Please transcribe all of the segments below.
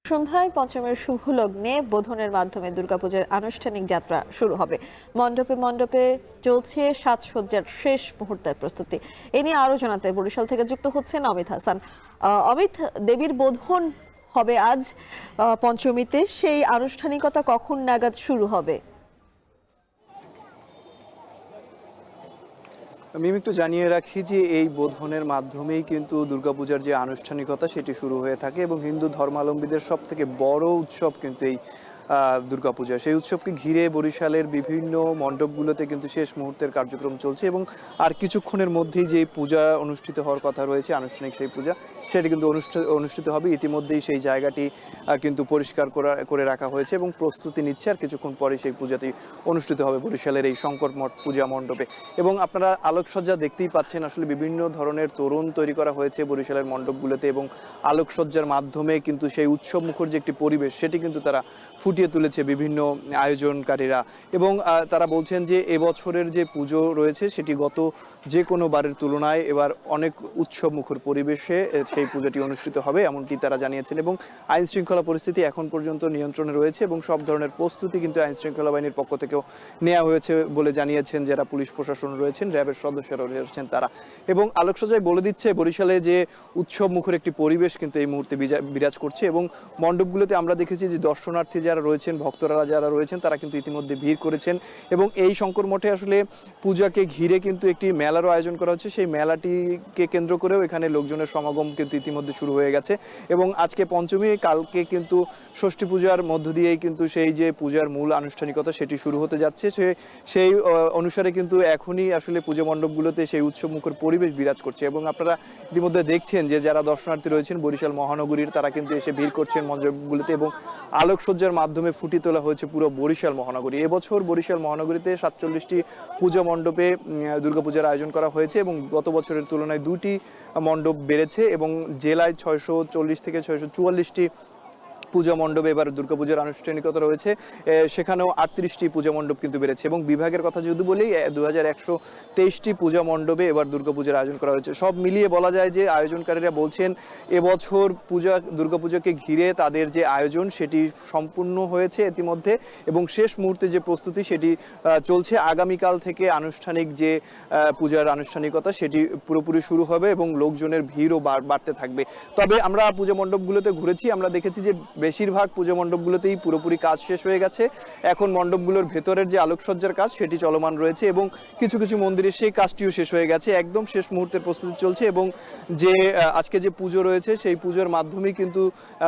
সন্ধ্যায় পঞ্চমের শুভ লগ্নে বোধনের মাধ্যমে দুর্গাপূজার আনুষ্ঠানিক যাত্রা শুরু হবে। মণ্ডপে মণ্ডপে চলছে সাজসজ্জার শেষ মুহূর্তের প্রস্তুতি। এ নিয়ে আরো জানাতে বরিশাল থেকে যুক্ত হচ্ছেন অমিত হাসান। অমিত, দেবীর বোধন হবে আজ পঞ্চমীতে, সেই আনুষ্ঠানিকতা কখন নাগাদ শুরু হবে? আমি একটু জানিয়ে রাখি যে এই বোধনের মাধ্যমেই কিন্তু দুর্গাপূজার যে আনুষ্ঠানিকতা সেটি শুরু হয়ে থাকে এবং হিন্দু ধর্মাবলম্বীদের সব থেকে বড় উৎসব কিন্তু এই দুর্গাপূজা। সেই উৎসবকে ঘিরে বরিশালের বিভিন্ন মণ্ডপগুলোতে কিন্তু শেষ মুহূর্তের কার্যক্রম চলছে এবং আর কিছুক্ষণের মধ্যেই যে পূজা অনুষ্ঠিত হওয়ার কথা রয়েছে, আনুষ্ঠানিক সেই পূজা, সেটি কিন্তু অনুষ্ঠিত হবে। ইতিমধ্যেই সেই জায়গাটি কিন্তু পরিষ্কার করে রাখা হয়েছে এবং প্রস্তুতি নিচ্ছে। আর কিছুক্ষণ পরে সেই পূজাটি অনুষ্ঠিত হবে বরিশালের এই শঙ্কর মঠ পূজা মণ্ডপে। এবং আপনারা আলোকসজ্জা দেখতেই পাচ্ছেন, আসলে বিভিন্ন ধরনের তোরণ তৈরি করা হয়েছে বরিশালের মণ্ডপগুলোতে এবং আলোকসজ্জার মাধ্যমে কিন্তু সেই উৎসব মুখর যে একটি পরিবেশ সেটি কিন্তু তারা ফুটিয়ে তুলেছে বিভিন্ন আয়োজনকারীরা। এবং তারা বলছেন যে এবছরের যে পুজো রয়েছে সেটি গত যে কোনো বারের তুলনায় এবার অনেক উৎসব মুখর পরিবেশে সেই পুজোটি অনুষ্ঠিত হবে, এমনটি তারা জানিয়েছেন। এবং আইন শৃঙ্খলা পরিস্থিতি এখন পর্যন্ত নিয়ন্ত্রণে রয়েছে এবং সব ধরনের প্রস্তুতি কিন্তু আইন শৃঙ্খলা বাহিনীর পক্ষ থেকেও নেওয়া হয়েছে বলে জানিয়েছেন যারা পুলিশ প্রশাসন রয়েছেন, র্যাবের সদস্যরা রয়েছেন তারা। এবং আলোকসজ্জায় বলে দিচ্ছে বরিশালে যে উৎসব মুখর একটি পরিবেশ কিন্তু এই মুহূর্তে বিরাজ করছে। এবং মণ্ডপগুলোতে আমরা দেখেছি যে দর্শনার্থী যারা রয়েছেন, ভক্তরা যারা রয়েছেন, তারা কিন্তু ইতিমধ্যে ভিড় করেছেন। এবং এই শঙ্কর মঠে আসলে পূজাকে ঘিরে কিন্তু একটি মেলারও আয়োজন করা হচ্ছে। সেই মেলাটিকে কেন্দ্র করেও এখানে লোকজনের সমাগম কিন্তু ইতিমধ্যে শুরু হয়ে গেছে। এবং আজকে পঞ্চমী, কালকে কিন্তু ষষ্ঠী পূজার মধ্য দিয়েই কিন্তু সেই যে পূজার মূল আনুষ্ঠানিকতা সেটি শুরু হতে যাচ্ছে। সেই অনুসারে কিন্তু এখনই আসলে পূজা মণ্ডপগুলোতে সেই উৎসব মুখর পরিবেশ বিরাজ করছে। এবং আপনারা ইতিমধ্যে দেখছেন যে যারা দর্শনার্থী রয়েছেন বরিশাল মহানগরীর, তারা কিন্তু এসে ভিড় করছেন মণ্ডপগুলোতে এবং আলোকসজ্জার মাধ্যমে ফুটিয়ে তোলা হয়েছে পুরো বরিশাল মহানগরী। এবছর বরিশাল মহানগরীতে 47টি পূজা মণ্ডপে দুর্গাপূজার আয়োজন করা হয়েছে এবং গত বছরের তুলনায় 2টি মণ্ডপ বেড়েছে এবং জেলায় 640 থেকে 644টি পূজা মণ্ডপে এবার দুর্গাপূজার আনুষ্ঠানিকতা রয়েছে। সেখানেও 38টি পূজা মণ্ডপ কিন্তু বেড়েছে। এবং বিভাগের কথা যদি বলি, 2123টি পূজা মণ্ডপে এবার দুর্গাপূজার আয়োজন করা হয়েছে। সব মিলিয়ে বলা যায় যে আয়োজনকারীরা বলছেন এবছর দুর্গাপূজাকে ঘিরে তাদের যে আয়োজন সেটি সম্পূর্ণ হয়েছে ইতিমধ্যে এবং শেষ মুহূর্তে যে প্রস্তুতি সেটি চলছে। আগামীকাল থেকে আনুষ্ঠানিক যে পূজার আনুষ্ঠানিকতা সেটি পুরোপুরি শুরু হবে এবং লোকজনের ভিড়ও বাড়তে থাকবে। তবে আমরা পূজা মণ্ডপগুলোতে ঘুরেছি, আমরা দেখেছি যে বেশিরভাগ পূজা মণ্ডপগুলোতেই পুরোপুরি কাজ শেষ হয়ে গেছে। এখন মণ্ডপগুলোর ভেতরের যে আলোকসজ্জার কাজ সেটি চলমান রয়েছে এবং কিছু কিছু মন্দিরের সেই কাজটিও শেষ হয়ে গেছে। একদম শেষ মুহূর্তের প্রস্তুতি চলছে এবং যে আজকে যে পুজো রয়েছে সেই পুজোর মাধ্যমেই কিন্তু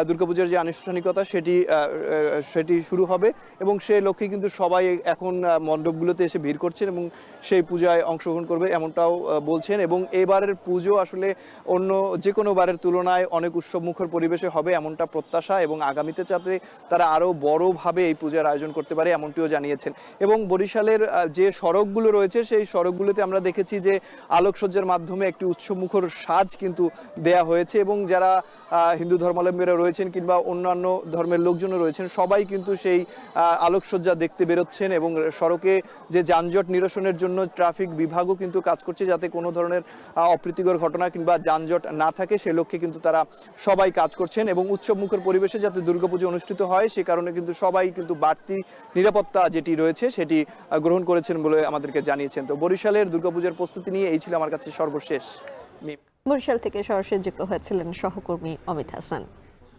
দুর্গাপূজার যে আনুষ্ঠানিকতা সেটি শুরু হবে এবং সেই লক্ষ্যে কিন্তু সবাই এখন মণ্ডপগুলোতে এসে ভিড় করছেন এবং সেই পূজায় অংশগ্রহণ করবে এমনটাও বলছেন। এবং এবারের পুজো আসলে অন্য যে কোনো বারের তুলনায় অনেক উৎসব মুখর পরিবেশে হবে এমনটা প্রত্যাশা এবং আগামীতে যাতে তারা আরো বড়ভাবে এই পূজার আয়োজন করতে পারে এমনটিও জানিয়েছেন। এবং বরিশালের যে সড়কগুলো রয়েছে সেই সড়কগুলোতে আমরা দেখেছি যে আলোকসজ্জার মাধ্যমে একটি উৎসব মুখর সাজ কিন্তু দেয়া হয়েছে এবং যারা হিন্দু ধর্মাবলম্বীরা রয়েছেন কিংবা অন্যান্য ধর্মের লোকজনও রয়েছেন, সবাই কিন্তু সেই আলোকসজ্জা দেখতে বেরোচ্ছেন এবং সড়কে যে যানজট নিরসনের জন্য ট্রাফিক বিভাগও কিন্তু কাজ করছে যাতে কোনো ধরনের অপ্রীতিকর ঘটনা কিংবা যানজট না থাকে, সে লক্ষ্যে কিন্তু তারা সবাই কাজ করছেন। এবং উৎসব মুখর পরিবেশে যাতে দুর্গাপুজো অনুষ্ঠিত হয় সে কারণে কিন্তু সবাই কিন্তু বাড়তি নিরাপত্তা যেটি রয়েছে সেটি গ্রহণ করেছেন বলে আমাদেরকে জানিয়েছেন। তো বরিশালের দুর্গাপূজার প্রস্তুতি নিয়ে এই ছিল আমার কাছে সর্বশেষ। বরিশাল থেকে সরাসরি যুক্ত হয়েছিলেন সহকর্মী অমিত হাসান।